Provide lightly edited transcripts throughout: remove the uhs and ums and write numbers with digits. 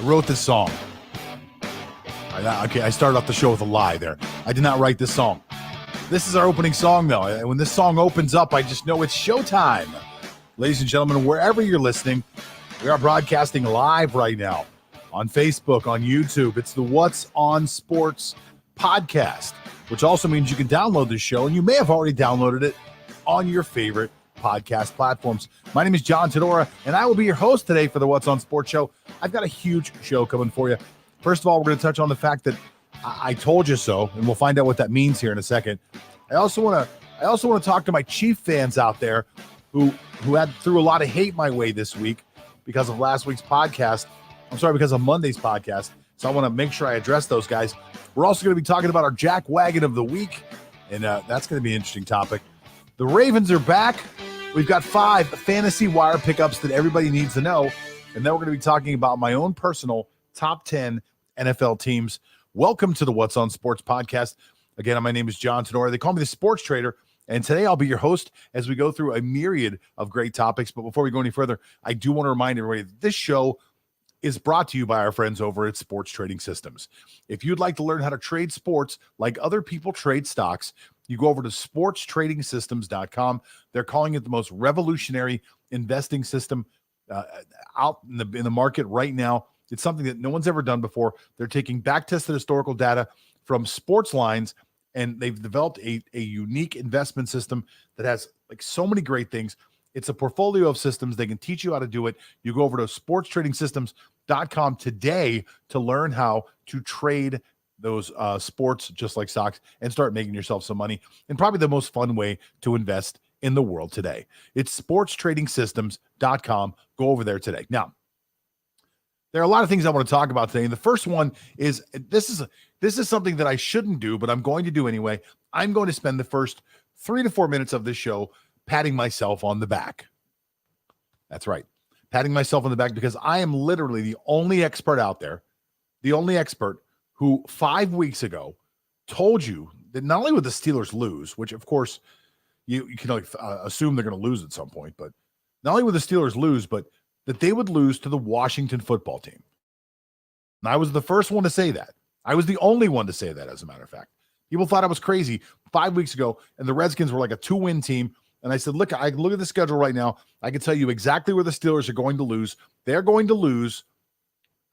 wrote this song. I started off the show with a lie there. I did not write this song. This is our opening song, though. And when this song opens up, I just know it's showtime. Ladies and gentlemen, wherever you're listening, we are broadcasting live right now on Facebook, on YouTube. It's the What's on Sports podcast, which also means you can download this show, and you may have already downloaded it on your favorite podcast platforms. My name is John Tedora, and I will be your host today for the What's on Sports show. I've got a huge show coming for you. First of all, we're going to touch on the fact that I told you so, and we'll find out what that means here in a second. I also want to talk to my Chief fans out there who threw a lot of hate my way this week because of last week's podcast. Because of Monday's podcast. So I want to make sure I address those guys. We're also going to be talking about our Jackwagon of the week, and that's going to be an interesting topic. The Ravens are back. We've got 5 fantasy wire pickups that everybody needs to know. And then we're going to be talking about my own personal top 10 NFL teams. Welcome to the What's on Sports podcast. Again, my name is John Tedora. They call me the Sports Trader. And today I'll be your host as we go through a myriad of great topics. But before we go any further, I do want to remind everybody that this show is brought to you by our friends over at Sports Trading Systems. If you'd like to learn how to trade sports like other people trade stocks, you go over to sportstradingsystems.com. They're calling it the most revolutionary investing system out in the market right now. It's something that no one's ever done before. They're taking back-tested historical data from sports lines, and they've developed a unique investment system that has like so many great things. It's a portfolio of systems. They can teach you how to do it. You go over to sportstradingsystems.com today to learn how to trade those sports just like stocks and start making yourself some money. And probably the most fun way to invest in the world today. It's sportstradingsystems.com. Go over there today. Now, there are a lot of things I want to talk about today. And the first one is this is something that I shouldn't do, but I'm going to do anyway. I'm going to spend the first 3 to 4 minutes of this show patting myself on the back. That's right. Patting myself on the back because I am literally the only expert out there, the only expert who 5 weeks ago told you that not only would the Steelers lose, which of course you can assume they're going to lose at some point, but not only would the Steelers lose, but that they would lose to the Washington football team. And I was the first one to say that. I was the only one to say that, as a matter of fact. People thought I was crazy 5 weeks ago, and the Redskins were like a 2-win team. And I said, look at the schedule right now. I can tell you exactly where the Steelers are going to lose. They're going to lose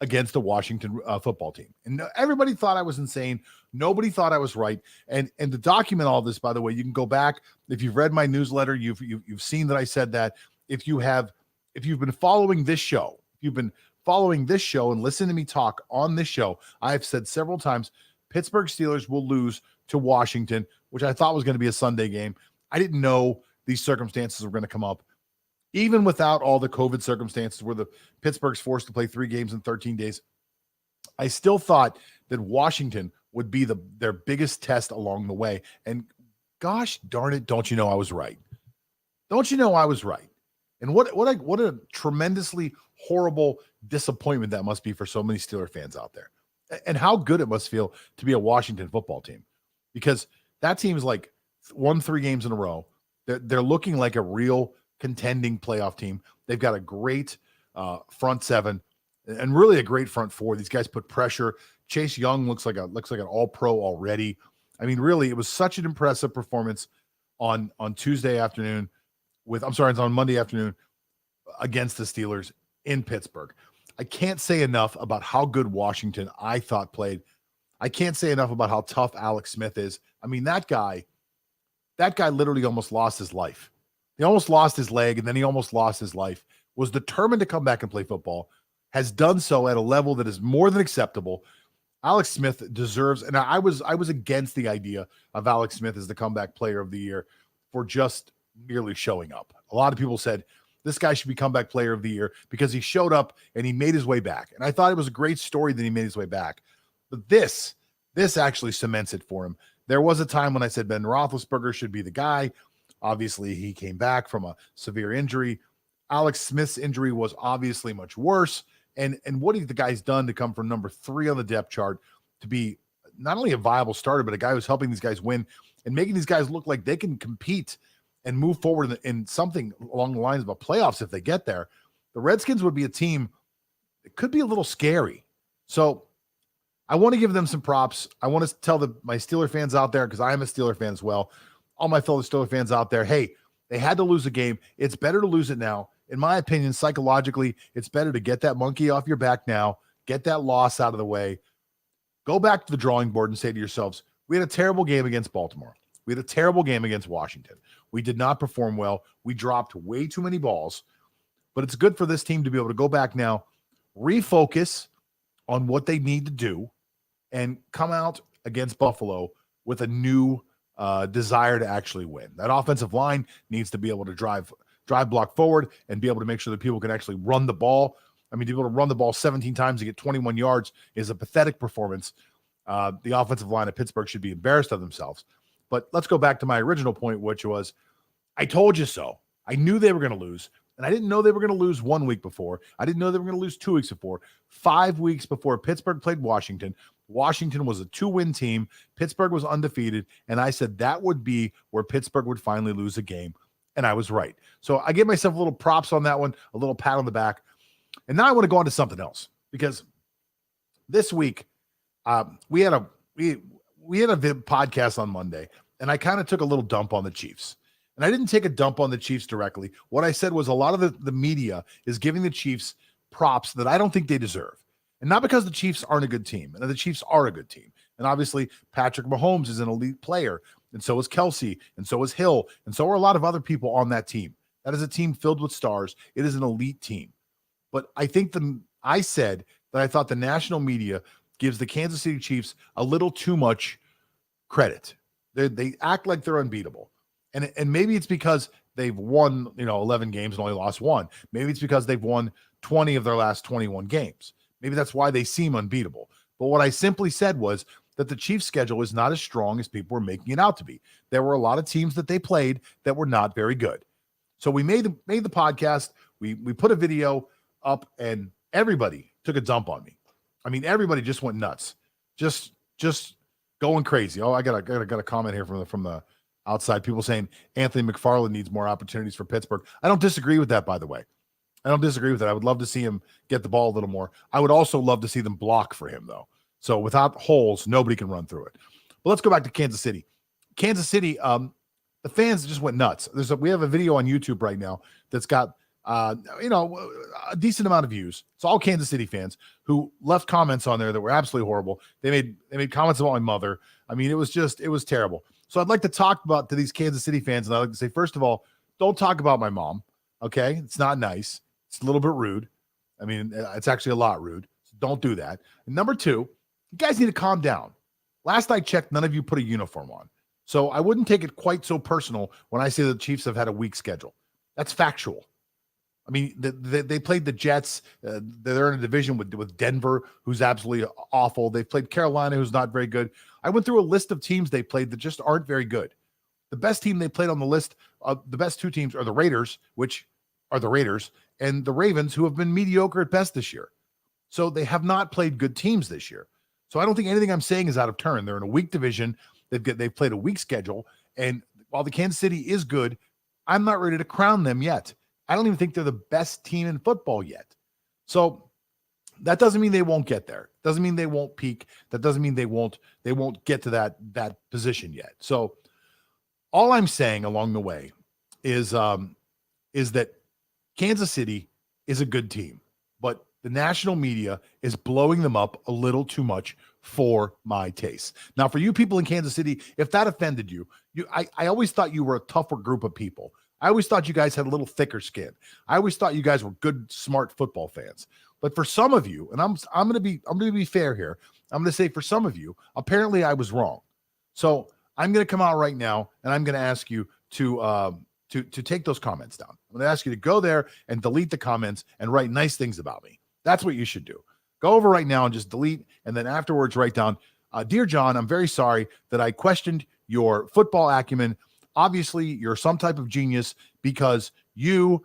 against the Washington football team. And everybody thought I was insane. Nobody thought I was right. And to document all this, by the way, you can go back. If you've read my newsletter, you've seen that I said that. If you've been following this show, and listen to me talk on this show, I have said several times, Pittsburgh Steelers will lose to Washington, which I thought was going to be a Sunday game. I didn't know these circumstances were going to come up. Even without all the COVID circumstances where the Pittsburgh's forced to play 3 games in 13 days, I still thought that Washington would be their biggest test along the way. And gosh darn it, don't you know I was right? Don't you know I was right? And what a tremendously horrible disappointment that must be for so many Steeler fans out there. And how good it must feel to be a Washington football team. Because that team's like won 3 games in a row. They're looking like a real contending playoff team. They've got a great front 7 and really a great front 4. These guys put pressure. Chase Young looks like an all-pro already. I mean, really, it was such an impressive performance on Monday afternoon against the Steelers in Pittsburgh. I can't say enough about how good Washington I thought played. I can't say enough about how tough Alex Smith is. I mean, that guy literally almost lost his life. He almost lost his leg, and then he almost lost his life, was determined to come back and play football, has done so at a level that is more than acceptable. Alex Smith deserves, and I was against the idea of Alex Smith as the comeback player of the year for just merely showing up. A lot of people said this guy should be comeback player of the year because he showed up and he made his way back. And I thought it was a great story that he made his way back. But this actually cements it for him. There was a time when I said Ben Roethlisberger should be the guy. Obviously, he came back from a severe injury. Alex Smith's injury was obviously much worse. And what the guy's done to come from number 3 on the depth chart to be not only a viable starter, but a guy who's helping these guys win and making these guys look like they can compete and move forward in something along the lines of a playoffs if they get there. The Redskins would be a team that could be a little scary. So I want to give them some props. I want to tell my Steeler fans out there, because I am a Steeler fan as well, all my fellow Steeler fans out there, hey, they had to lose a game. It's better to lose it now. In my opinion, psychologically, it's better to get that monkey off your back now, get that loss out of the way, go back to the drawing board and say to yourselves, we had a terrible game against Baltimore. We had a terrible game against Washington. We did not perform well. We dropped way too many balls. But it's good for this team to be able to go back now, refocus on what they need to do, and come out against Buffalo with a new desire to actually win. That offensive line needs to be able to drive block forward and be able to make sure that people can actually run the ball. I mean, to be able to run the ball 17 times to get 21 yards is a pathetic performance. The offensive line of Pittsburgh should be embarrassed of themselves. But let's go back to my original point, which was, I told you so. I knew they were going to lose, and I didn't know they were going to lose 1 week before. I didn't know they were going to lose 2 weeks before. 5 weeks before Pittsburgh played Washington. Washington was a 2-win team. Pittsburgh was undefeated, and I said that would be where Pittsburgh would finally lose a game, and I was right. So I gave myself a little props on that one, a little pat on the back. And now I want to go on to something else, because this week we had a podcast on Monday, and I kind of took a little dump on the Chiefs. And I didn't take a dump on the Chiefs directly. What I said was a lot of the media is giving the Chiefs props that I don't think they deserve. And not because the Chiefs aren't a good team, and the Chiefs are a good team. And obviously Patrick Mahomes is an elite player, and so is Kelsey, and so is Hill, and so are a lot of other people on that team. That is a team filled with stars. It is an elite team. But I think I said that I thought the national media gives the Kansas City Chiefs a little too much credit. They act like they're unbeatable. And maybe it's because they've won, 11 games and only lost one. Maybe it's because they've won 20 of their last 21 games. Maybe that's why they seem unbeatable. But what I simply said was that the Chiefs' schedule is not as strong as people were making it out to be. There were a lot of teams that they played that were not very good. So we made the podcast. We put a video up, and everybody took a dump on me. I mean, everybody just went nuts, just going crazy. Oh, I got a comment here from the outside, people saying Anthony McFarland needs more opportunities for Pittsburgh. I don't disagree with that, by the way. I don't disagree with that. I would love to see him get the ball a little more. I would also love to see them block for him, though. So without holes, nobody can run through it. But let's go back to Kansas City. Kansas City, the fans just went nuts. We have a video on YouTube right now that's got a decent amount of views. It's all Kansas City fans who left comments on there that were absolutely horrible. They made comments about my mother. I mean, it was terrible. So I'd like to talk to these Kansas City fans, and I'd like to say, first of all, don't talk about my mom, okay? It's not nice. It's a little bit rude. I mean, it's actually a lot rude. So don't do that. And number two, you guys need to calm down. Last I checked, none of you put a uniform on. So I wouldn't take it quite so personal when I say the Chiefs have had a weak schedule. That's factual. I mean, they played the Jets. They're in a division with Denver, who's absolutely awful. They've played Carolina, who's not very good. I went through a list of teams they played that just aren't very good. The best team they played on the list, the best two teams are the Raiders, which are the Raiders, and the Ravens, who have been mediocre at best this year. So they have not played good teams this year. So I don't think anything I'm saying is out of turn. They're in a weak division. They've played a weak schedule. And while the Kansas City is good, I'm not ready to crown them yet. I don't even think they're the best team in football yet. So that doesn't mean they won't get there. Doesn't mean they won't peak. That doesn't mean they won't get to that position yet. So all I'm saying along the way is that Kansas City is a good team, but the national media is blowing them up a little too much for my taste. Now, for you people in Kansas City, if that offended you, I always thought you were a tougher group of people. I always thought you guys had a little thicker skin. I always thought you guys were good, smart football fans. But for some of you, and I'm going to be fair here. I'm going to say for some of you, apparently I was wrong. So I'm going to come out right now and I'm going to ask you to take those comments down. I'm going to ask you to go there and delete the comments and write nice things about me. That's what you should do. Go over right now and just delete, and then afterwards write down, Dear John, I'm very sorry that I questioned your football acumen. Obviously, you're some type of genius because you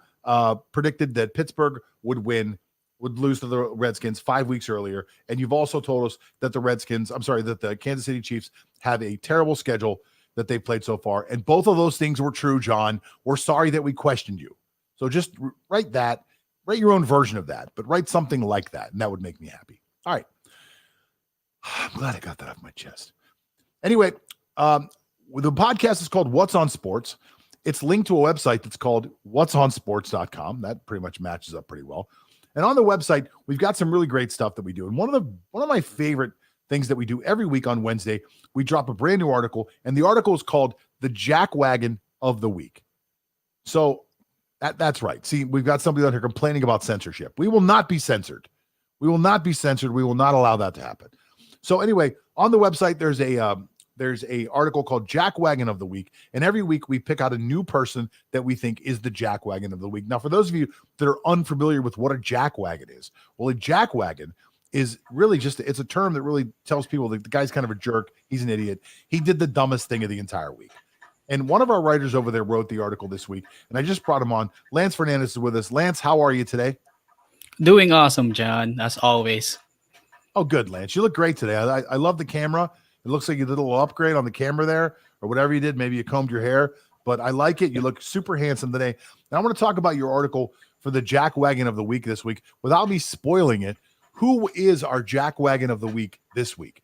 predicted that Pittsburgh would lose to the Redskins 5 weeks earlier. And you've also told us that the Kansas City Chiefs have a terrible schedule that they've played so far. And both of those things were true, John. We're sorry that we questioned you. So just write your own version of that, but write something like that, and that would make me happy. All right. I'm glad I got that off my chest. Anyway, the podcast is called What's on Sports. It's linked to a website that's called whatsonsports.com. That pretty much matches up pretty well. And on the website, we've got some really great stuff that we do. And one of my favorite things that we do every week on Wednesday, we drop a brand new article, and the article is called The Jackwagon of the Week. So that's right. See, we've got somebody out here complaining about censorship. We will not be censored. We will not be censored. We will not allow that to happen. So anyway, on the website, there's a article called Jackwagon of the Week, and every week we pick out a new person that we think is the Jackwagon of the Week. Now, for those of you that are unfamiliar with what a jackwagon is, well, a jackwagon is really it's a term that really tells people that the guy's kind of a jerk. He's an idiot. He did the dumbest thing of the entire week. And one of our writers over there wrote the article this week, and I just brought him on. Lance Fernandez is with us. Lance, how are you today? Doing awesome, John, as always. Oh, good, Lance. You look great today. I love the camera. It looks like you did a little upgrade on the camera there, or whatever you did. Maybe you combed your hair, but I like it. You look super handsome today. Now I want to talk about your article for the Jackwagon of the Week this week. Without me spoiling it, who is our Jackwagon of the Week this week?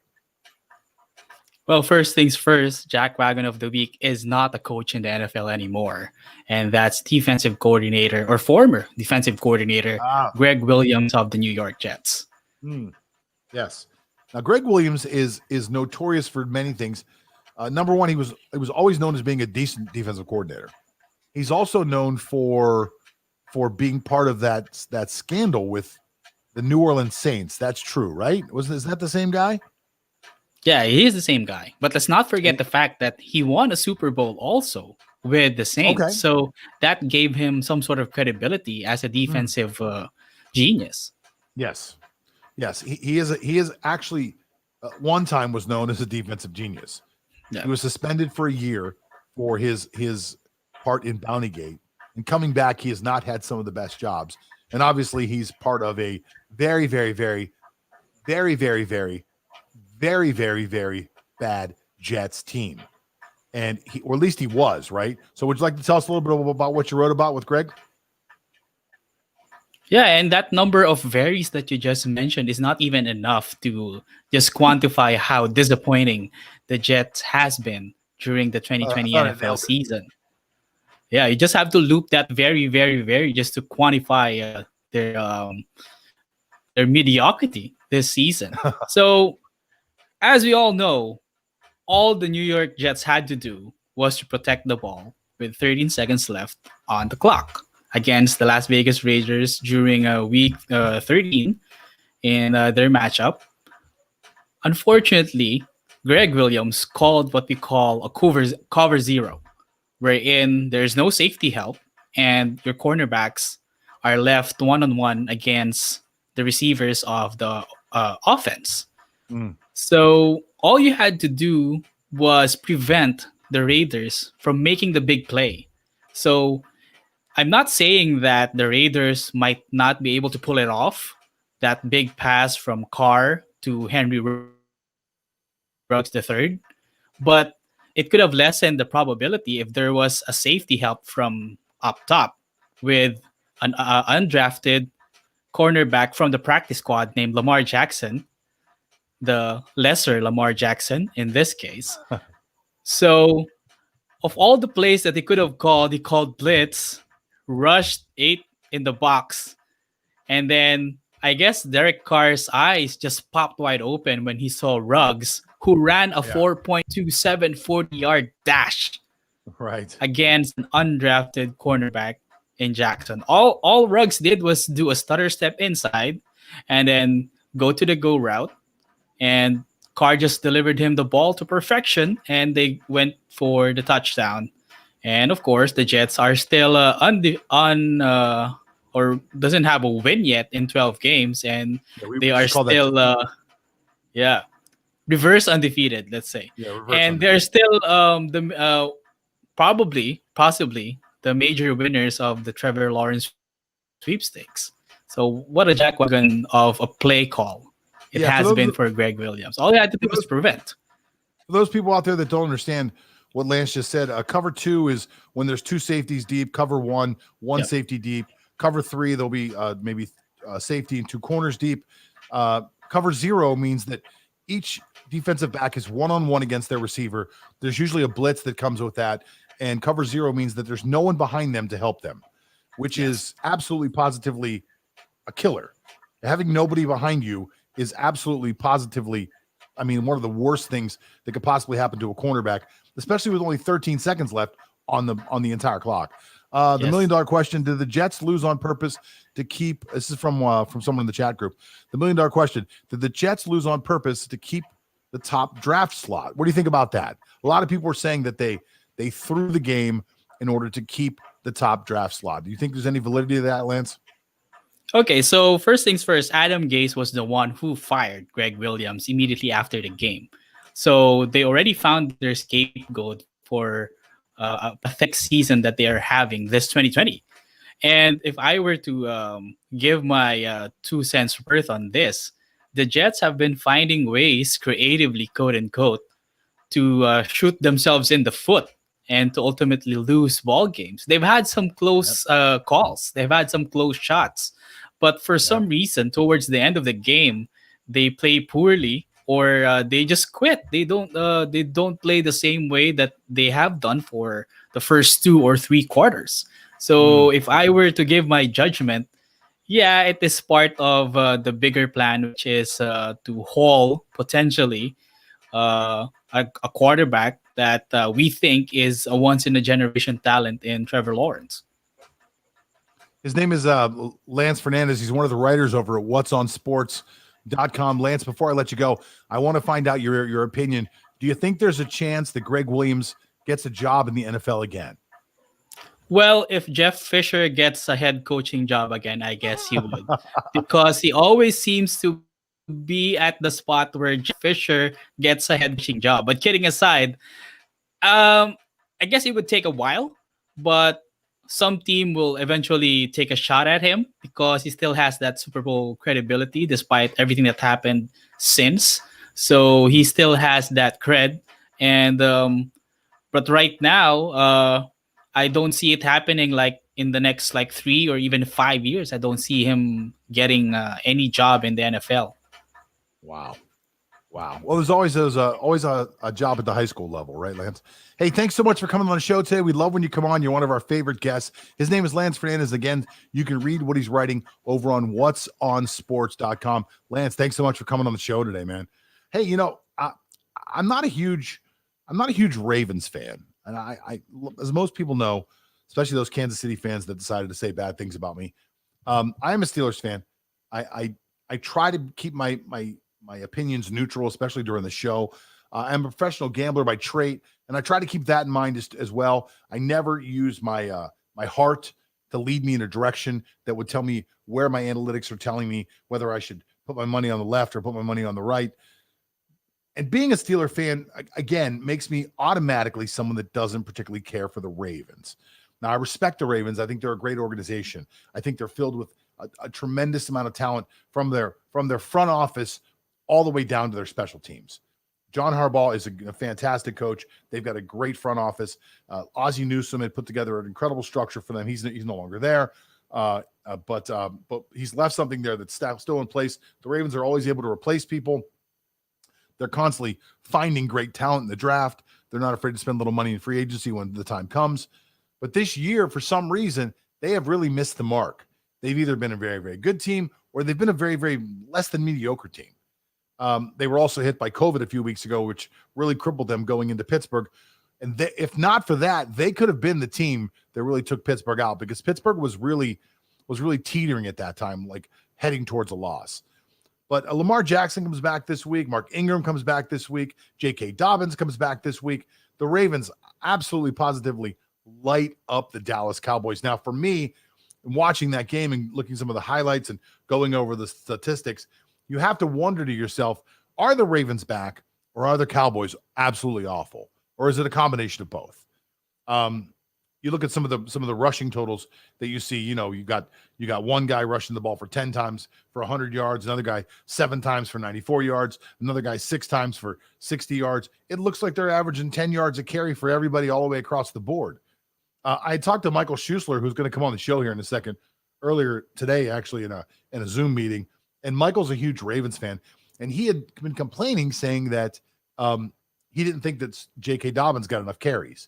Well, first things first, Jackwagon of the Week is not a coach in the NFL anymore. And that's defensive coordinator or former defensive coordinator, Greg Williams of the New York Jets. Yes. Now, Greg Williams is notorious for many things. Number one, he was always known as being a decent defensive coordinator. He's also known for being part of that scandal with the New Orleans Saints. That's true, right? Is that the same guy? Yeah, he is the same guy. But let's not forget the fact that he won a Super Bowl also with the Saints. Okay. So that gave him some sort of credibility as a defensive genius. Yes. He is actually one time was known as a defensive genius. Yeah. He was suspended for a year for his part in Bountygate, and coming back, he has not had some of the best jobs. And obviously, he's part of a very, very, very, very, very, very, very, very, very bad Jets team. And or at least he was, right? So would you like to tell us a little bit about what you wrote about with Greg? Yeah, and that number of varies that you just mentioned is not even enough to just quantify how disappointing the Jets has been during the 2020 NFL season. Yeah, you just have to loop that very, very, very just to quantify their mediocrity this season. So, as we all know, all the New York Jets had to do was to protect the ball with 13 seconds left on the clock against the Las Vegas Raiders during week 13 in their matchup. Unfortunately, Greg Williams called what we call a cover zero, wherein there's no safety help and your cornerbacks are left one-on-one against the receivers of the offense. So all you had to do was prevent the Raiders from making the big play. So I'm not saying that the Raiders might not be able to pull it off, that big pass from Carr to Henry Ruggs III, but it could have lessened the probability if there was a safety help from up top with an undrafted cornerback from the practice squad named Lamar Jackson, the lesser Lamar Jackson in this case. So of all the plays that he could have called, he called blitz, rushed 8 in the box, and then I guess Derek Carr's eyes just popped wide open when he saw Ruggs, who ran a 4.27 40-yard dash against an undrafted cornerback in Jackson. All Ruggs did was do a stutter step inside and then go to the go route, and Carr just delivered him the ball to perfection, and they went for the touchdown. And of course, the Jets are still or doesn't have a win yet in 12 games, and they are still reverse undefeated, let's say. And they're still possibly the major winners of the Trevor Lawrence sweepstakes. So what a jackwagon of a play call it has been for Greg Williams. All they had to do was prevent. For those people out there that don't understand what Lance just said, cover 2 is when there's 2 safeties deep. Cover 1, safety deep. Cover 3, there'll be maybe safety and 2 corners deep. Cover 0 means that each defensive back is one-on-one against their receiver. There's usually a blitz that comes with that, and cover zero means that there's no one behind them to help them, which Yes. is absolutely positively a killer. Having nobody behind you is absolutely positively, I mean, one of the worst things that could possibly happen to a cornerback, especially with only 13 seconds left on the entire clock. The $1 Yes. million question: did the Jets lose on purpose to keep? This is from someone in the chat group. The $1 million question: did the Jets lose on purpose to keep the top draft slot? What do you think about that? A lot of people were saying that they threw the game in order to keep the top draft slot. Do you think there's any validity to that, Lance? Okay, so first things first, Adam Gase was the one who fired Greg Williams immediately after the game. So they already found their scapegoat for a pathetic season that they are having this 2020. And if I were to give my 2 cents worth on this, the Jets have been finding ways creatively, quote unquote, to shoot themselves in the foot and to ultimately lose ball games. They've had some close calls. They've had some close shots, but for some reason, towards the end of the game, they play poorly or they just quit. They don't play the same way that they have done for the first 2 or 3 quarters. So if I were to give my judgment, yeah, it is part of the bigger plan, which is to haul potentially a quarterback that we think is a once in a generation talent in Trevor Lawrence. His name is Lance Fernandez. He's one of the writers over at whatsonsports.com. Lance, before I let you go, I want to find out your opinion. Do you think there's a chance that Greg Williams gets a job in the NFL again? Well, if Jeff Fisher gets a head coaching job again, I guess he would, because he always seems to be at the spot where Jeff Fisher gets a head coaching job. But kidding aside, I guess it would take a while, but some team will eventually take a shot at him because he still has that Super Bowl credibility despite everything that happened since. So he still has that cred. And but right now, I don't see it happening like in the next like 3 or even 5 years. I don't see him getting any job in the NFL. Wow. Well, there's always a job at the high school level, right, Lance? Hey, thanks so much for coming on the show today. We love when you come on. You're one of our favorite guests. His name is Lance Fernandez. Again, you can read what he's writing over on whatsonsports.com. Lance, thanks so much for coming on the show today, man. Hey, I'm not a huge Ravens fan, and I as most people know, especially those Kansas City fans that decided to say bad things about me. I am a Steelers fan. I try to keep my opinions neutral, especially during the show. I'm a professional gambler by trade, and I try to keep that in mind as well. I never use my heart to lead me in a direction that would tell me where my analytics are telling me whether I should put my money on the left or put my money on the right. And being a Steeler fan, again, makes me automatically someone that doesn't particularly care for the Ravens. Now, I respect the Ravens. I think they're a great organization. I think they're filled with a tremendous amount of talent from their front office all the way down to their special teams. John Harbaugh is a fantastic coach. They've got a great front office. Ozzie Newsome had put together an incredible structure for them. He's no longer there, but he's left something there that's still in place. The Ravens are always able to replace people. They're constantly finding great talent in the draft. They're not afraid to spend a little money in free agency when the time comes. But this year, for some reason, they have really missed the mark. They've either been a very, very good team or they've been a very, very less than mediocre team. They were also hit by COVID a few weeks ago, which really crippled them going into Pittsburgh. And if not for that, they could have been the team that really took Pittsburgh out, because Pittsburgh was really teetering at that time, like heading towards a loss. But Lamar Jackson comes back this week. Mark Ingram comes back this week. J.K. Dobbins comes back this week. The Ravens absolutely positively light up the Dallas Cowboys. Now, for me, watching that game and looking at some of the highlights and going over the statistics, you have to wonder to yourself, are the Ravens back or are the Cowboys absolutely awful? Or is it a combination of both? You look at some of the rushing totals that you see, you got one guy rushing the ball for 10 times for 100 yards, another guy 7 times for 94 yards, another guy 6 times for 60 yards. It looks like they're averaging 10 yards a carry for everybody all the way across the board. I talked to Michael Schussler, who's going to come on the show here in a second, earlier today, actually in a Zoom meeting. And Michael's a huge Ravens fan. and he had been complaining, saying that he didn't think that J.K. Dobbins got enough carries.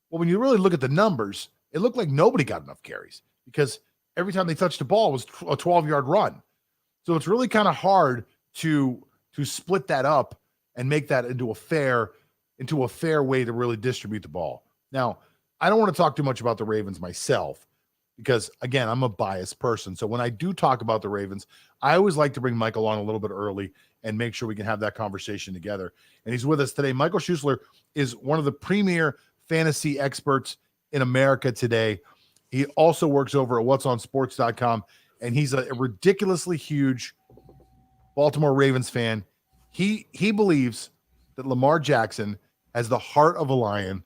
Well, when you really look at the numbers, it looked like nobody got enough carries because every time they touched the ball was a 12-yard run. So it's really kind of hard to split that up and make that into a fair way to really distribute the ball. Now, I don't want to talk too much about the Ravens myself because, again, I'm a biased person. So when I do talk about the Ravens, I always like to bring Michael on a little bit early and make sure we can have that conversation together. And he's with us today. Michael Schussler is one of the premier fantasy experts in America today. He also works over at whatsonsports.com, and he's a ridiculously huge Baltimore Ravens fan. He believes that Lamar Jackson has the heart of a lion.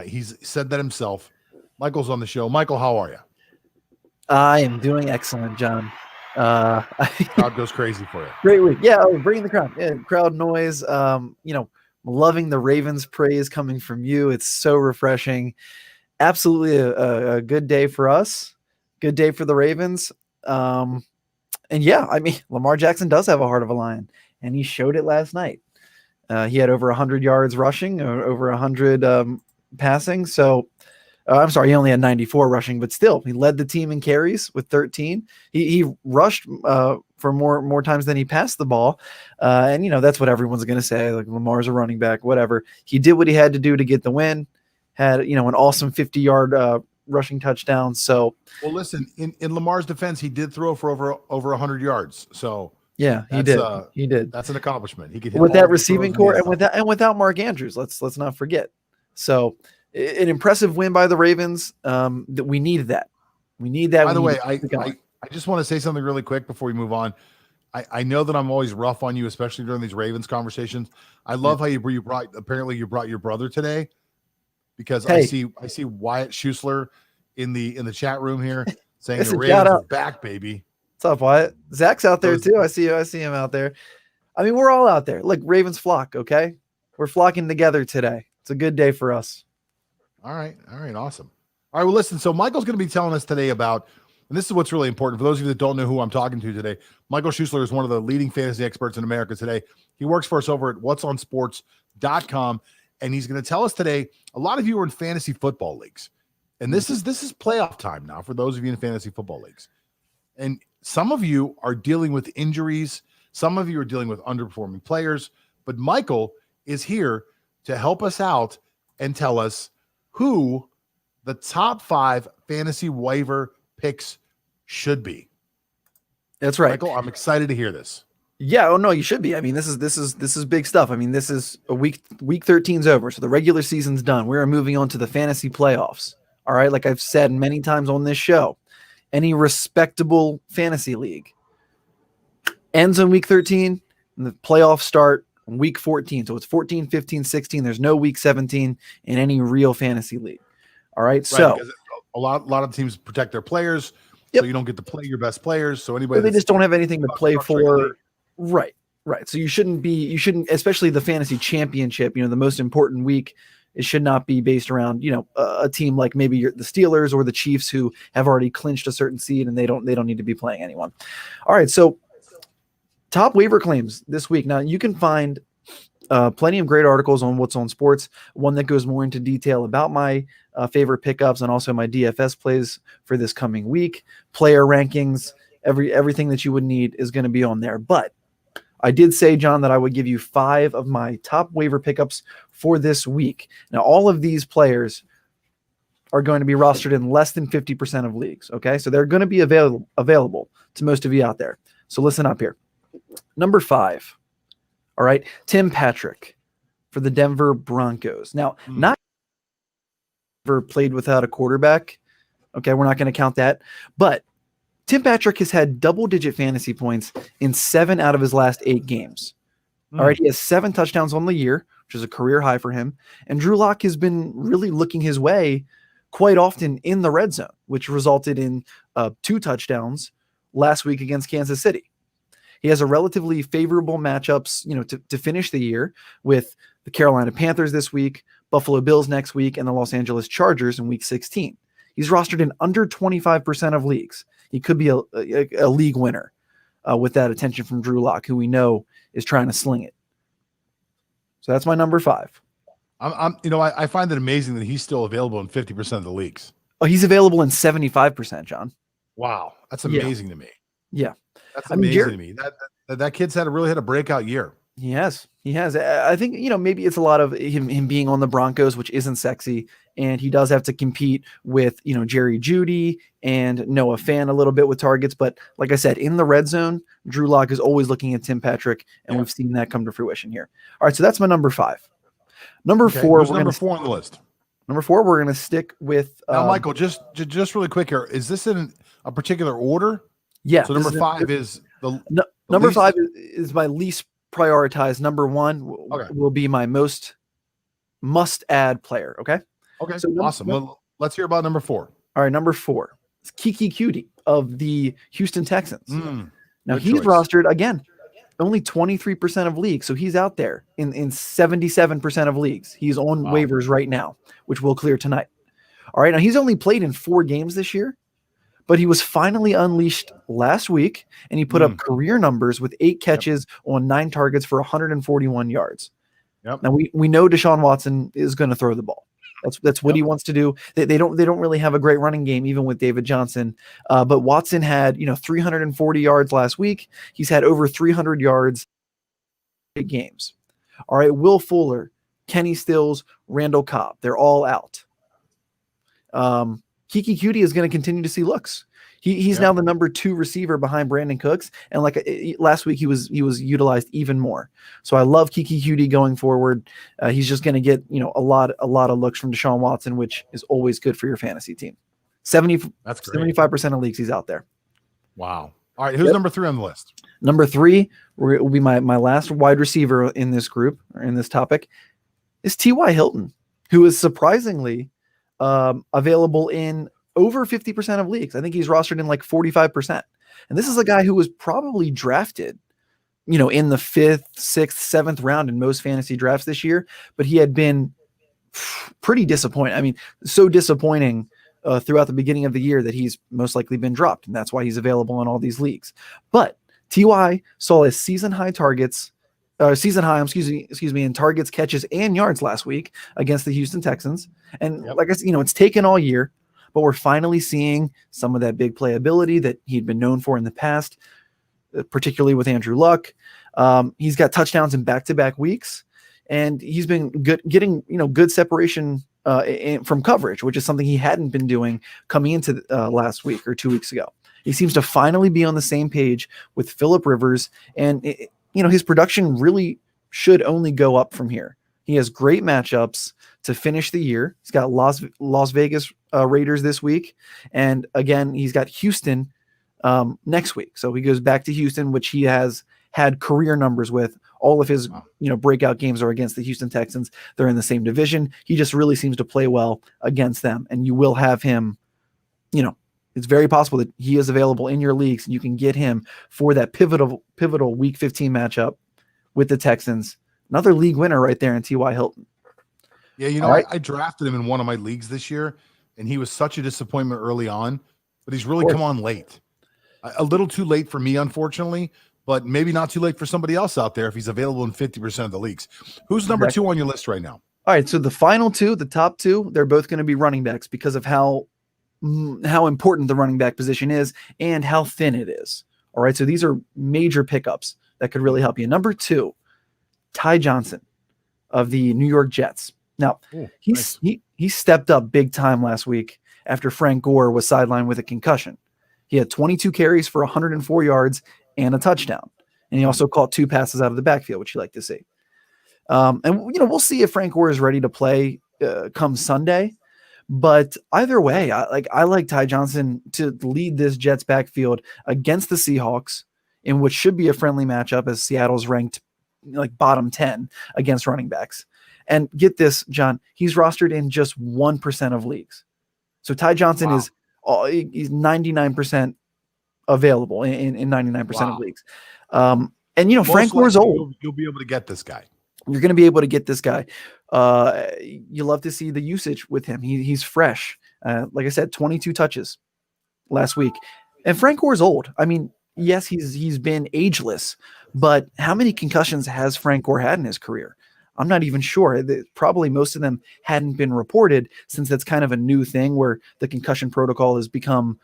He's said that himself. Michael's on the show. Michael, how are you? I am doing excellent, John. Crowd goes crazy for you. Great week. Yeah, bring the crowd. Yeah, crowd noise. Loving the Ravens praise coming from you. It's so refreshing. Absolutely a good day for us. Good day for the Ravens. And yeah, I mean, Lamar Jackson does have a heart of a lion, and he showed it last night. He had over 100 yards rushing, over 100 passing. So, I'm sorry, he only had 94 rushing, but still, he led the team in carries with 13. He rushed for more times than he passed the ball. And, that's what everyone's going to say, like Lamar's a running back, whatever. He did what he had to do to get the win, had, an awesome 50-yard rushing touchdown. So, well, listen, in Lamar's defense, he did throw for over 100 yards. So, yeah, he did. He did. That's an accomplishment. He could hit with that receiving core and without Mark Andrews. Let's not forget. So, an impressive win by the Ravens. That we needed that. We need that. By the way, I just want to say something really quick before we move on. I know that I'm always rough on you, especially during these Ravens conversations. I love how you brought your brother today, because I see Wyatt Schussler in the chat room here saying the Ravens are back, baby. What's up, Wyatt? Zach's out there too. I see him out there. I mean, we're all out there. Look, Ravens flock. Okay, we're flocking together today. It's a good day for us. All right. Awesome. All right. Well, listen, so Michael's going to be telling us today about, and this is what's really important for those of you that don't know who I'm talking to today. Michael Schussler is one of the leading fantasy experts in America today. He works for us over at whatsonsports.com, and he's going to tell us today, a lot of you are in fantasy football leagues, and this is playoff time now for those of you in fantasy football leagues. And some of you are dealing with injuries. Some of you are dealing with underperforming players, but Michael is here to help us out and tell us who the top 5 fantasy waiver picks should be. That's right, Michael. I'm excited to hear this. Yeah. Oh no, you should be. I mean, this is big stuff. I mean, this is a week 13's over, so the regular season's done. We are moving on to the fantasy playoffs. All right, like I've said many times on this show, any respectable fantasy league ends on week 13, and the playoffs start on week 14. So it's 14, 15, 16. There's no week 17 in any real fantasy league. All right. So a lot of teams protect their players, yep. So you don't get to play your best players. So anybody, they just don't have anything to play for. Right. So you shouldn't, especially the fantasy championship, the most important week. It should not be based around, a team like maybe the Steelers or the Chiefs, who have already clinched a certain seed and they don't need to be playing anyone. All right. So top waiver claims this week. Now you can find plenty of great articles on What's on Sports, one that goes more into detail about my favorite pickups and also my DFS plays for this coming week, player rankings, everything that you would need is going to be on there. But I did say, John, that I would give you 5 of my top waiver pickups for this week. Now, all of these players are going to be rostered in less than 50% of leagues. Okay. So they're going to be available to most of you out there. So listen up here. Number 5. All right. Tim Patrick for the Denver Broncos. Now, not ever played without a quarterback. Okay. We're not going to count that, but Tim Patrick has had double-digit fantasy points in 7 out of his last 8 games. All right, he has 7 touchdowns on the year, which is a career high for him. And Drew Lock has been really looking his way quite often in the red zone, which resulted in 2 touchdowns last week against Kansas City. He has a relatively favorable matchups, to finish the year with the Carolina Panthers this week, Buffalo Bills next week, and the Los Angeles Chargers in week 16. He's rostered in under 25% of leagues. He could be a league winner. with that attention from Drew Lock, who we know is trying to sling it. So that's my number 5. I find it amazing that he's still available in 50% of the leagues. Oh, he's available in 75%, John. Wow, that's amazing to me. Yeah, that's amazing to me. That kid's really had a breakout year. He has. I think, maybe it's a lot of him being on the Broncos, which isn't sexy. And he does have to compete with, Jerry Jeudy and Noah Fant a little bit with targets. But like I said, in the red zone, Drew Lock is always looking at Tim Patrick, and we've seen that come to fruition here. All right, so that's my number 5. Number 4. Who's number 4 on the list? Number 4, we're going to stick with. Now, Michael, just really quick here. Is this in a particular order? Yeah. So number 5 is the number least? 5 is my least prioritized. Number 1 will be my most must-add player. Okay. Okay. So awesome. Well, let's hear about number 4. All right. Number 4 is Kiki Cutie of the Houston Texans. Now he's choice. rostered again, only 23% of leagues. So he's out there in 77% of leagues. He's on waivers right now, which will clear tonight. All right. Now he's only played in 4 games this year, but he was finally unleashed last week, and he put up career numbers with 8 catches on 9 targets for 141 yards. Yep. Now we know Deshaun Watson is going to throw the ball. That's what he wants to do. They don't really have a great running game, even with David Johnson. But Watson had 340 yards last week. He's had over 300 yards in 8 games. All right, Will Fuller, Kenny Stills, Randall Cobb, they're all out. Kiki Cutie is going to continue to see looks. He's now the number 2 receiver behind Brandon Cooks, and last week he was utilized even more. So I love Kiki Cutie going forward. He's just going to get a lot of looks from Deshaun Watson, which is always good for your fantasy team. 75% of leagues he's out there. Wow. All right, who's number 3 on the list? Number 3 will be my last wide receiver in this group, or in this topic, is T.Y. Hilton, who is surprisingly available in over 50% of leagues. I think he's rostered in 45%. And this is a guy who was probably drafted, in the 5th, 6th, 7th round in most fantasy drafts this year, but he had been pretty disappointing. I mean, so disappointing throughout the beginning of the year that he's most likely been dropped. And that's why he's available in all these leagues. But TY saw his season high, in targets, catches, and yards last week against the Houston Texans. And like I said, it's taken all year, but we're finally seeing some of that big playability that he'd been known for in the past, particularly with Andrew Luck. He's got touchdowns in back-to-back weeks, and he's been getting good separation from coverage, which is something he hadn't been doing coming into last week or 2 weeks ago. He seems to finally be on the same page with Phillip Rivers, and his production really should only go up from here. He has great matchups to finish the year. He's got Las Vegas Raiders this week, and again he's got Houston next week. So he goes back to Houston, which he has had career numbers with. All of his breakout games are against the Houston Texans. They're in the same division. He just really seems to play well against them, and you will have him. It's very possible that he is available in your leagues, and you can get him for that pivotal Week 15 matchup with the Texans. Another league winner right there in T.Y. Hilton. Yeah, I drafted him in one of my leagues this year, and he was such a disappointment early on, but he's really come on late. A little too late for me, unfortunately, but maybe not too late for somebody else out there if he's available in 50% of the leagues. Who's number 2 on your list right now? All right, so the final 2, the top 2, they're both going to be running backs because of how important the running back position is and how thin it is. All right, so these are major pickups that could really help you. Number 2, Ty Johnson of the New York Jets. Now, he stepped up big time last week after Frank Gore was sidelined with a concussion. He had 22 carries for 104 yards and a touchdown. And he also caught 2 passes out of the backfield, which you like to see. And we'll see if Frank Gore is ready to play come Sunday. But either way, I like Ty Johnson to lead this Jets backfield against the Seahawks in what should be a friendly matchup, as Seattle's ranked bottom 10 against running backs. And get this, John, he's rostered in just 1% of leagues. So Ty Johnson he's 99% available in 99% of leagues. And Frank Gore's old. You'll be able to get this guy. You're going to be able to get this guy. You love to see the usage with him. He's fresh. Like I said, 22 touches last week. And Frank Gore's old. I mean, yes, he's been ageless, but how many concussions has Frank Gore had in his career? I'm not even sure. Probably most of them hadn't been reported, since that's kind of a new thing where the concussion protocol has become,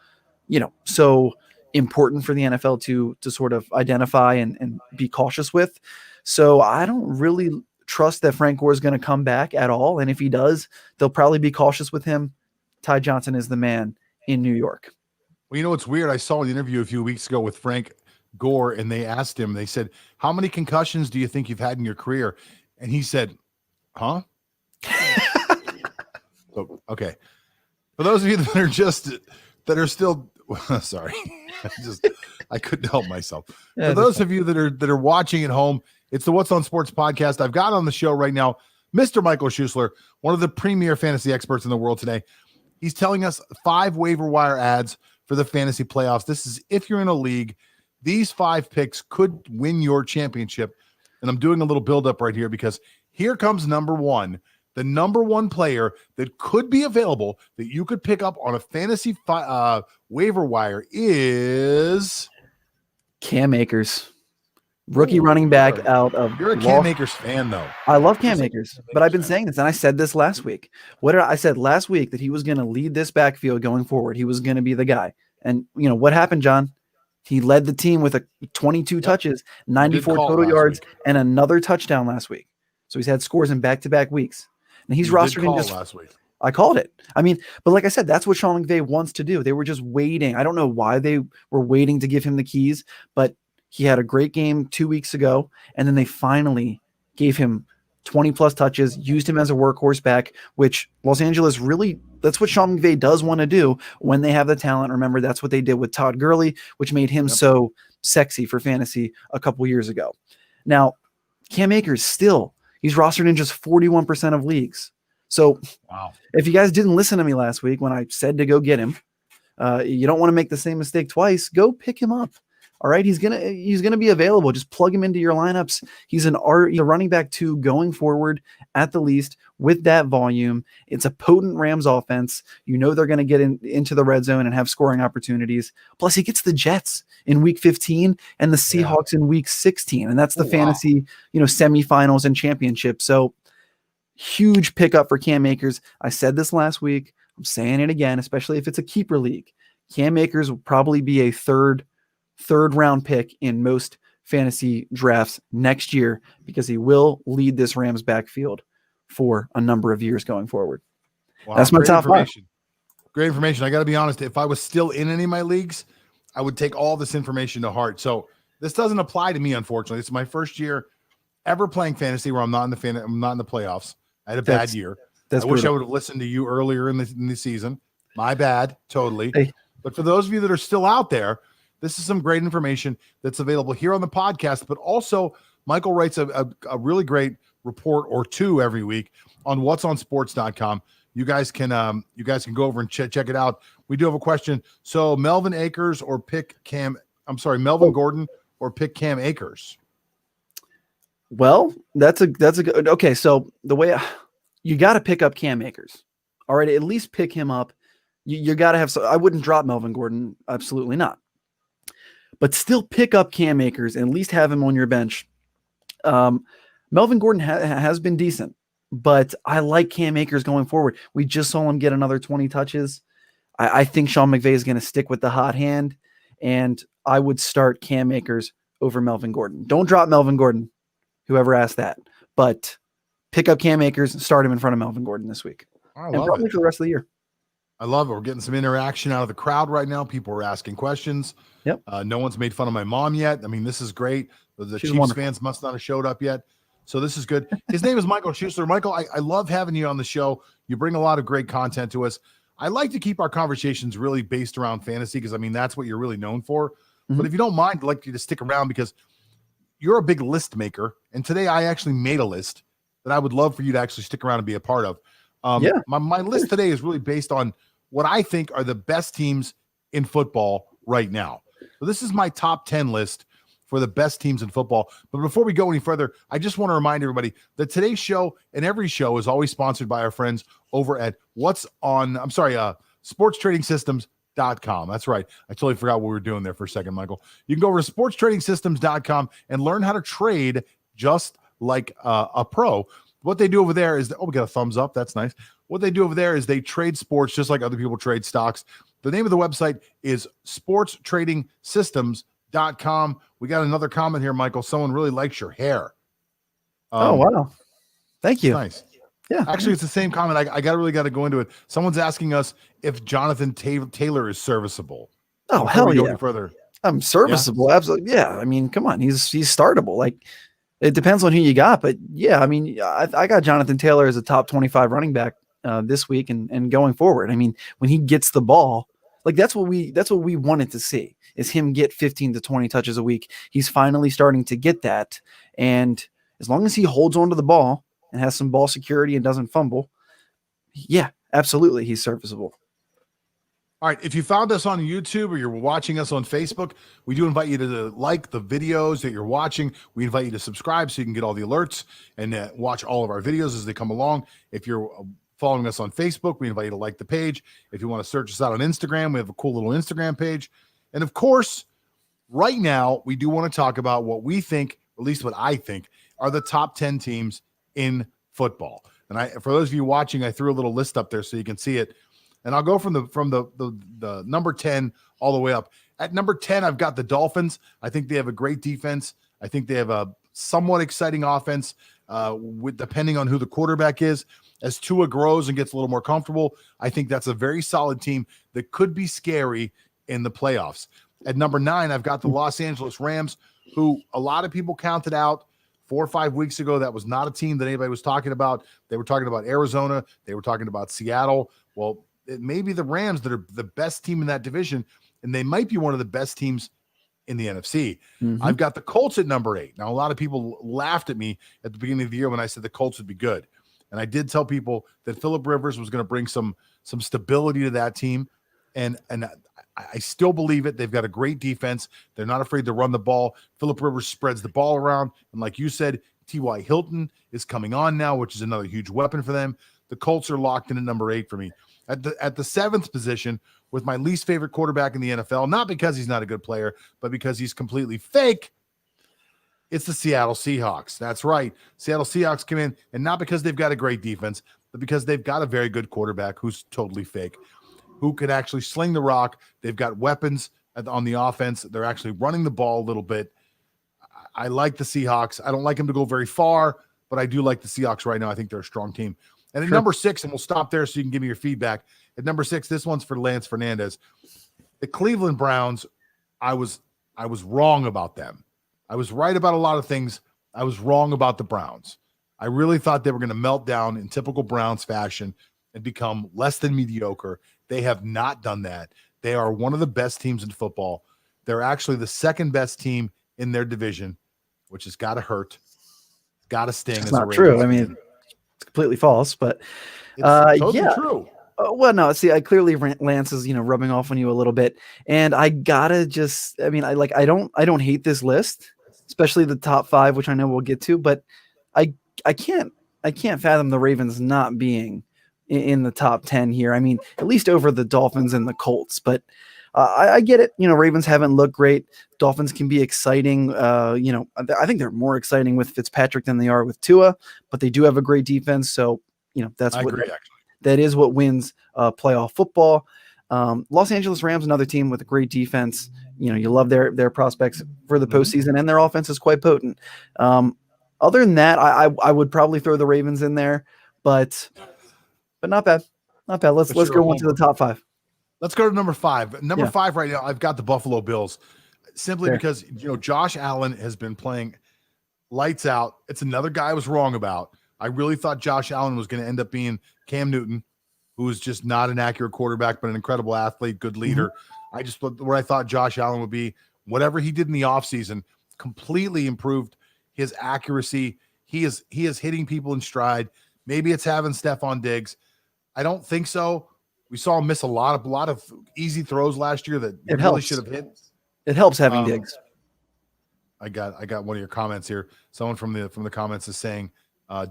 so important for the NFL to sort of identify and be cautious with. So I don't really trust that Frank Gore is going to come back at all. And if he does, they'll probably be cautious with him. Ty Johnson is the man in New York. Well, what's weird? I saw an interview a few weeks ago with Frank Gore, and they asked him, they said, how many concussions do you think you've had in your career? And he said, huh? So, okay. For those of you that are still, sorry, I couldn't help myself. For those of you that are watching at home, it's the What's on Sports podcast. I've got on the show right now Mr. Michael Schussler, one of the premier fantasy experts in the world today. He's telling us 5 waiver wire ads for the fantasy playoffs. This is if you're in a league. These 5 picks could win your championship. And I'm doing a little build-up right here because here comes number 1. The number 1 player that could be available that you could pick up on a fantasy waiver wire is Cam Akers. Rookie running back out of. You're a Cam Akers fan, though. I love Cam Akers, but I've been saying this, and I said this last week. I said last week that he was going to lead this backfield going forward. He was going to be the guy. And what happened, John? He led the team with 22 touches, 94 total yards, and another touchdown last week. So he's had scores in back-to-back weeks. And he's rostered in just last week. I called it. I mean, but like I said, that's what Sean McVay wants to do. They were just waiting. I don't know why they were waiting to give him the keys, but he had a great game 2 weeks ago, and then they finally gave him 20-plus touches, used him as a workhorse back, which Los Angeles really – that's what Sean McVay does want to do when they have the talent. Remember, that's what they did with Todd Gurley, which made him so sexy for fantasy a couple years ago. Now, Cam Akers still – he's rostered in just 41% of leagues. So if you guys didn't listen to me last week when I said to go get him, you don't want to make the same mistake twice. Go pick him up. All right, he's gonna be available. Just plug him into your lineups. He's a running back 2 going forward at the least with that volume. It's a potent Rams offense. They're going to get into the red zone and have scoring opportunities. Plus, he gets the Jets in Week 15 and the Seahawks in Week 16, and that's the fantasy semifinals and championship. So huge pickup for Cam Akers. I said this last week. I'm saying it again, especially if it's a keeper league. Cam Akers will probably be a third round pick in most fantasy drafts next year because he will lead this Rams backfield for a number of years going forward. Wow, that's my top 5. Great information. I got to be honest. If I was still in any of my leagues, I would take all this information to heart. So this doesn't apply to me, unfortunately. It's my first year ever playing fantasy where I'm not in the playoffs. I had a bad year. I wish I would have listened to you earlier in the season. My bad, totally. Hey. But for those of you that are still out there, this is some great information that's available here on the podcast, but also Michael writes a really great report or 2 every week on whatsonsports.com. You guys can go over and check it out. We do have a question. So Melvin Gordon or pick Cam Akers? Well, that's a good. Okay, so the way you got to pick up Cam Akers. All right, at least pick him up. You got to have. I wouldn't drop Melvin Gordon. Absolutely not. But still pick up Cam Akers and at least have him on your bench. Melvin Gordon has been decent, but I like Cam Akers going forward. We just saw him get another 20 touches. I think Sean McVay is going to stick with the hot hand, and I would start Cam Akers over Melvin Gordon. Don't drop Melvin Gordon, whoever asked that, but pick up Cam Akers and start him in front of Melvin Gordon this week. I love probably it. For the rest of the year. I love it. We're getting some interaction out of the crowd right now. People are asking questions. Yep. No one's made fun of my mom yet. I mean, this is great. The Chiefs fans must not have showed up yet. So this is good. His name is Michael Schussler. Michael, I love having you on the show. You bring a lot of great content to us. I like to keep our conversations really based around fantasy because, I mean, that's what you're really known for. Mm-hmm. But if you don't mind, I'd like you to stick around because you're a big list maker. And today I actually made a list that I would love for you to actually stick around and be a part of. My list today is really based on what I think are the best teams in football right now. So this is my top 10 list for the best teams in football. But before we go any further, I just want to remind everybody that today's show and every show is always sponsored by our friends over at Sports Trading Systems sportstradingsystems.com. That's right. I totally forgot what we were doing there for a second, Michael. You can go over to sportstradingsystems.com and learn how to trade just like a pro. What they do over there is, we got a thumbs up. That's nice. What they do over there is they trade sports just like other people trade stocks. The name of the website is sportstradingsystems.com. We got another comment here, Michael. Someone really likes your hair. Oh, wow. Thank you. Nice. Yeah. Actually, it's the same comment. I really got to go into it. Someone's asking us if Jonathan Taylor is serviceable. Oh, hell we go yeah. any further. I'm serviceable. Yeah? Absolutely. Yeah. I mean, come on. He's startable. Like, it depends on who you got, but yeah, I mean, I got Jonathan Taylor as a top 25 running back this week and going forward. I mean, when he gets the ball, like that's what we wanted to see, is him get 15 to 20 touches a week. He's finally starting to get that. And as long as he holds onto the ball and has some ball security and doesn't fumble, yeah, absolutely, he's serviceable. All right, if you found us on YouTube or you're watching us on Facebook, we do invite you to like the videos that you're watching. We invite you to subscribe so you can get all the alerts and watch all of our videos as they come along. If you're following us on Facebook, we invite you to like the page. If you want to search us out on Instagram, we have a cool little Instagram page. And of course, right now, we do want to talk about what we think, at least what I think, are the top 10 teams in football. And for those of you watching, I threw a little list up there so you can see it. And I'll go from the number 10 all the way up. At number 10, I've got the Dolphins. I think they have a great defense. I think they have a somewhat exciting offense, depending on who the quarterback is. As Tua grows and gets a little more comfortable, I think that's a very solid team that could be scary in the playoffs. At number 9, I've got the Los Angeles Rams, who a lot of people counted out 4 or 5 weeks ago. That was not a team that anybody was talking about. They were talking about Arizona. They were talking about Seattle. Well, it may be the Rams that are the best team in that division, and they might be one of the best teams in the NFC. Mm-hmm. I've got the Colts at number 8. Now, a lot of people laughed at me at the beginning of the year when I said the Colts would be good. And I did tell people that Phillip Rivers was going to bring some stability to that team. And I still believe it. They've got a great defense. They're not afraid to run the ball. Phillip Rivers spreads the ball around. And like you said, T.Y. Hilton is coming on now, which is another huge weapon for them. The Colts are locked in at number 8 for me. At the 7th position, with my least favorite quarterback in the NFL, not because he's not a good player, but because he's completely fake, it's the Seattle Seahawks. That's right. Seattle Seahawks come in, and not because they've got a great defense, but because they've got a very good quarterback who's totally fake, who could actually sling the rock. They've got weapons on the offense. They're actually running the ball a little bit. I like the Seahawks. I don't like them to go very far, but I do like the Seahawks right now. I think they're a strong team. And at number 6, and we'll stop there so you can give me your feedback. At number 6, this one's for Lance Fernandez. The Cleveland Browns, I was wrong about them. I was right about a lot of things. I was wrong about the Browns. I really thought they were going to melt down in typical Browns fashion and become less than mediocre. They have not done that. They are one of the best teams in football. They're actually the second best team in their division, which has got to hurt. Got to sting. It's not true. I mean, it's completely false, but it's totally true. Well, no, see, I clearly Lance is, rubbing off on you a little bit, and I gotta just, I don't hate this list, especially the top 5, which I know we'll get to, but I can't fathom the Ravens not being in the top 10 here. I mean, at least over the Dolphins and the Colts, but I get it. Ravens haven't looked great. Dolphins can be exciting. I think they're more exciting with Fitzpatrick than they are with Tua, but they do have a great defense. So, that's that is what wins playoff football. Los Angeles Rams, another team with a great defense. You love their prospects for the postseason, and their offense is quite potent. Other than that, I would probably throw the Ravens in there, but not bad. Not bad. Let's go on to the top 5. Let's go to number 5. Number 5 right now, I've got the Buffalo Bills, simply because Josh Allen has been playing lights out. It's another guy I was wrong about. I really thought Josh Allen was going to end up being Cam Newton, who was just not an accurate quarterback, but an incredible athlete, good leader. Mm-hmm. I thought Josh Allen would be, whatever he did in the offseason, completely improved his accuracy. He is hitting people in stride. Maybe it's having Stephon Diggs. I don't think so. We saw him miss a lot of easy throws last year that really should have hit. It helps having Diggs. I got one of your comments here. Someone from the comments is saying,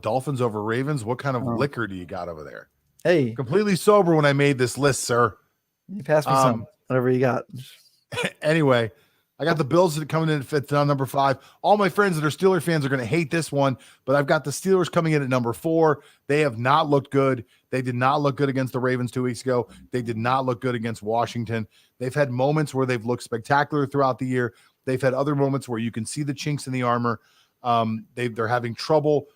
Dolphins over Ravens. What kind of liquor do you got over there? Hey, completely sober when I made this list, sir. You passed me some. Whatever you got. Anyway, I got the Bills coming in at number 5. All my friends that are Steeler fans are going to hate this one, but I've got the Steelers coming in at number 4. They have not looked good. They did not look good against the Ravens 2 weeks ago. They did not look good against Washington. They've had moments where they've looked spectacular throughout the year. They've had other moments where you can see the chinks in the armor. They're having trouble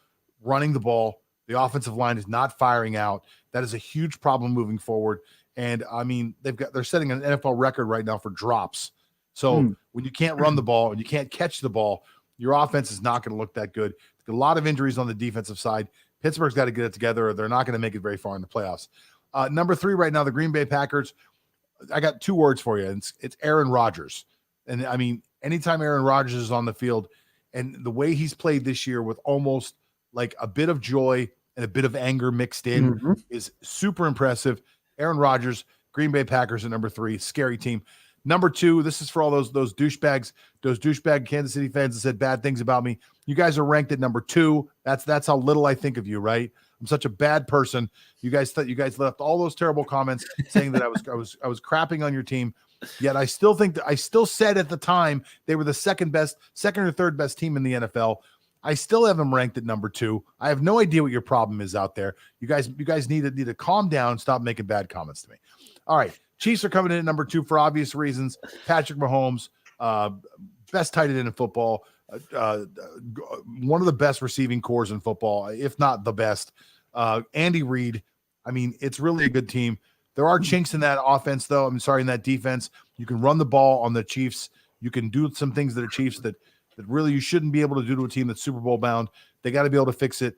running the ball. The offensive line is not firing out. That is a huge problem moving forward. And I mean, they're setting an NFL record right now for drops. So when you can't run the ball and you can't catch the ball, your offense is not going to look that good. A lot of injuries on the defensive side. Pittsburgh's got to get it together, or they're not going to make it very far in the playoffs. Number 3 right now, the Green Bay Packers. I got 2 words for you. It's Aaron Rodgers. And I mean, anytime Aaron Rodgers is on the field and the way he's played this year with almost like a bit of joy and a bit of anger mixed in is super impressive. Aaron Rodgers, Green Bay Packers at number 3, scary team. Number 2, this is for all those douchebags, those douchebag Kansas City fans that said bad things about me. You guys are ranked at number 2. That's how little I think of you, right? I'm such a bad person. You guys left all those terrible comments saying that I was crapping on your team. Yet I still think I still said at the time they were the second or third best team in the NFL. I still have them ranked at number 2. I have no idea what your problem is out there. You guys need to calm down and stop making bad comments to me. All right. Chiefs are coming in at number 2 for obvious reasons. Patrick Mahomes, best tight end in football, one of the best receiving cores in football, if not the best. Andy Reid, I mean, it's really a good team. There are chinks in that offense, though. In that defense. You can run the ball on the Chiefs. You can do some things that are Chiefs that really you shouldn't be able to do to a team that's Super Bowl bound. They got to be able to fix it.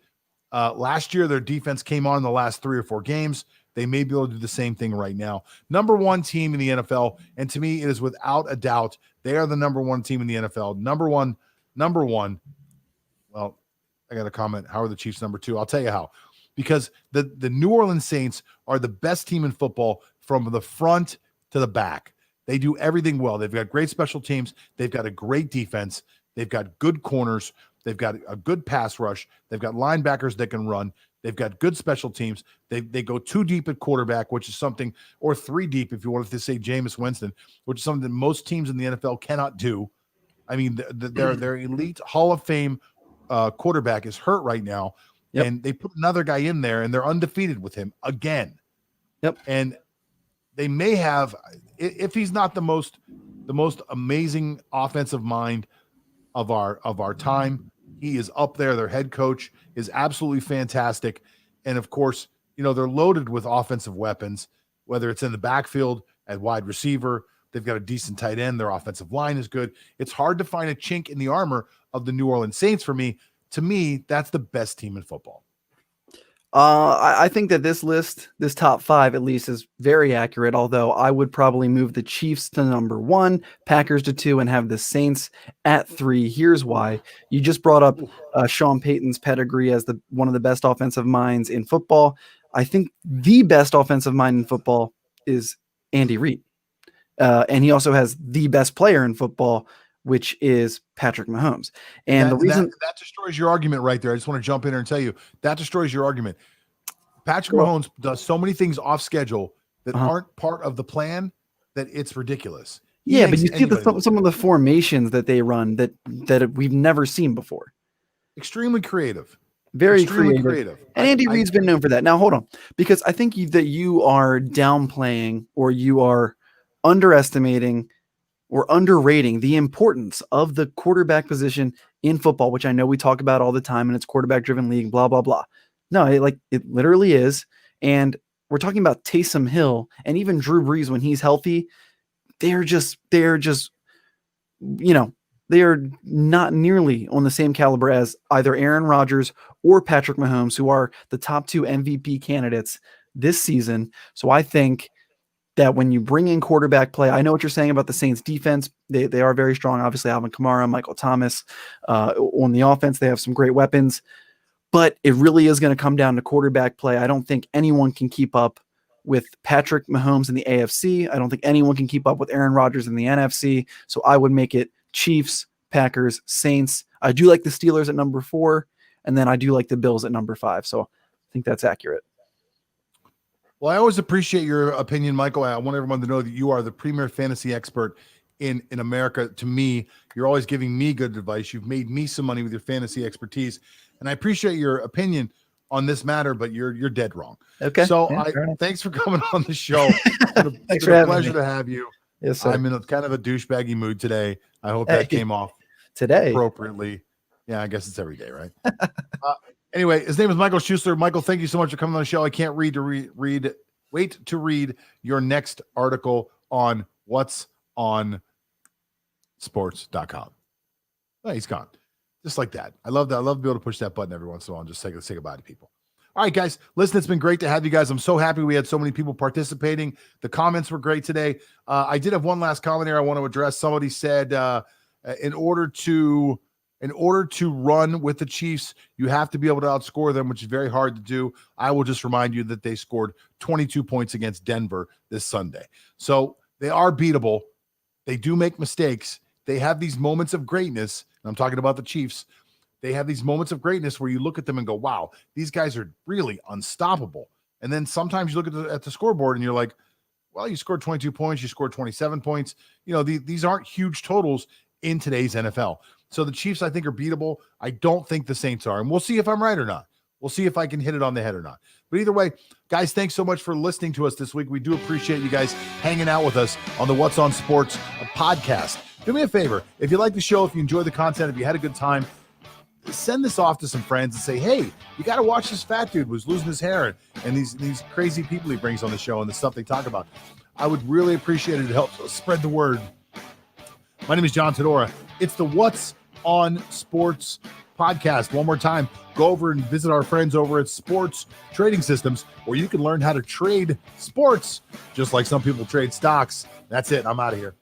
Last year, their defense came on in the last 3 or 4 games. They may be able to do the same thing right now. Number 1 team in the NFL, and to me, it is without a doubt, they are the number 1 team in the NFL. Number one. Well, I got a comment. How are the Chiefs number 2? I'll tell you how. Because the New Orleans Saints are the best team in football from the front to the back. They do everything well. They've got great special teams. They've got a great defense. They've got good corners. They've got a good pass rush. They've got linebackers that can run. They've got good special teams. They go 2 deep at quarterback, which is something, or 3 deep if you wanted to say Jameis Winston, which is something that most teams in the NFL cannot do. I mean, their elite Hall of Fame quarterback is hurt right now, and they put another guy in there, and they're undefeated with him again. And they may have, if he's not the most amazing offensive mind of our time, he is up there. Their head coach is absolutely fantastic. And of course, they're loaded with offensive weapons, whether it's in the backfield at wide receiver. They've got a decent tight end. Their offensive line is good. It's hard to find a chink in the armor of the New Orleans Saints for me. To me, that's the best team in football. I think that this top 5 at least, is very accurate, although I would probably move the Chiefs to number 1, Packers to 2, and have the Saints at 3. Here's why. You just brought up Sean Payton's pedigree as one of the best offensive minds in football. I think the best offensive mind in football is Andy Reid. And he also has the best player in football, which is Patrick Mahomes. And the reason that destroys your argument right there. I just want to jump in there and tell you that destroys your argument. Patrick Mahomes does so many things off schedule that aren't part of the plan that it's ridiculous. But you see some of the formations that they run that we've never seen before. Extremely creative. Very creative. And Andy Reid's been known for that. Now, hold on, because I think that you are downplaying, or you are underestimating or underrating the importance of the quarterback position in football, which I know we talk about all the time, and it's quarterback-driven league, blah, blah, blah. No, it literally is. And we're talking about Taysom Hill and even Drew Brees when he's healthy. They're just, they are not nearly on the same caliber as either Aaron Rodgers or Patrick Mahomes, who are the top 2 MVP candidates this season. So I think that when you bring in quarterback play, I know what you're saying about the Saints defense. They are very strong. Obviously, Alvin Kamara, Michael Thomas. On the offense, they have some great weapons. But it really is going to come down to quarterback play. I don't think anyone can keep up with Patrick Mahomes in the AFC. I don't think anyone can keep up with Aaron Rodgers in the NFC. So I would make it Chiefs, Packers, Saints. I do like the Steelers at number 4, and then I do like the Bills at number 5. So I think that's accurate. Well, I always appreciate your opinion, Michael. I want everyone to know that you are the premier fantasy expert in America. To me, you're always giving me good advice. You've made me some money with your fantasy expertise, and I appreciate your opinion on this matter, but you're dead wrong. Okay. So Yeah, thanks for coming on the show. Thanks a for having pleasure me. to have you. Yes, sir. I'm in a kind of a douchebaggy mood today. I hope that came off today appropriately. Yeah, I guess it's every day, right? Anyway, his name is Michael Schussler. Michael, thank you so much for coming on the show. I can't wait to read your next article on what's on sports.com. Oh, he's gone. Just like that. I love that. I love to be able to push that button every once in a while and just say goodbye to people. All right, guys. Listen, it's been great to have you guys. I'm so happy we had so many people participating. The comments were great today. I did have one last comment here I want to address. Somebody said in order to run with the Chiefs, you have to be able to outscore them, which is very hard to do. I will just remind you that they scored 22 points against Denver this Sunday. So they are beatable. They do make mistakes. They have these moments of greatness. And I'm talking about the Chiefs. They have these moments of greatness where you look at them and go, wow, these guys are really unstoppable. And then sometimes you look at the scoreboard and you're like, well, you scored 22 points. You scored 27 points. You know, these aren't huge totals in today's NFL. So the Chiefs, I think, are beatable. I don't think the Saints are. And we'll see if I'm right or not. We'll see if I can hit it on the head or not. But either way, guys, thanks so much for listening to us this week. We do appreciate you guys hanging out with us on the What's on Sports podcast. Do me a favor. If you like the show, if you enjoy the content, if you had a good time, send this off to some friends and say, hey, you got to watch this fat dude who's losing his hair and these crazy people he brings on the show and the stuff they talk about. I would really appreciate it to help spread the word. My name is John Tedora. It's the What's on Sports podcast. One more time, go over and visit our friends over at Sports Trading Systems, where you can learn how to trade sports just like some people trade stocks. That's it. I'm out of here.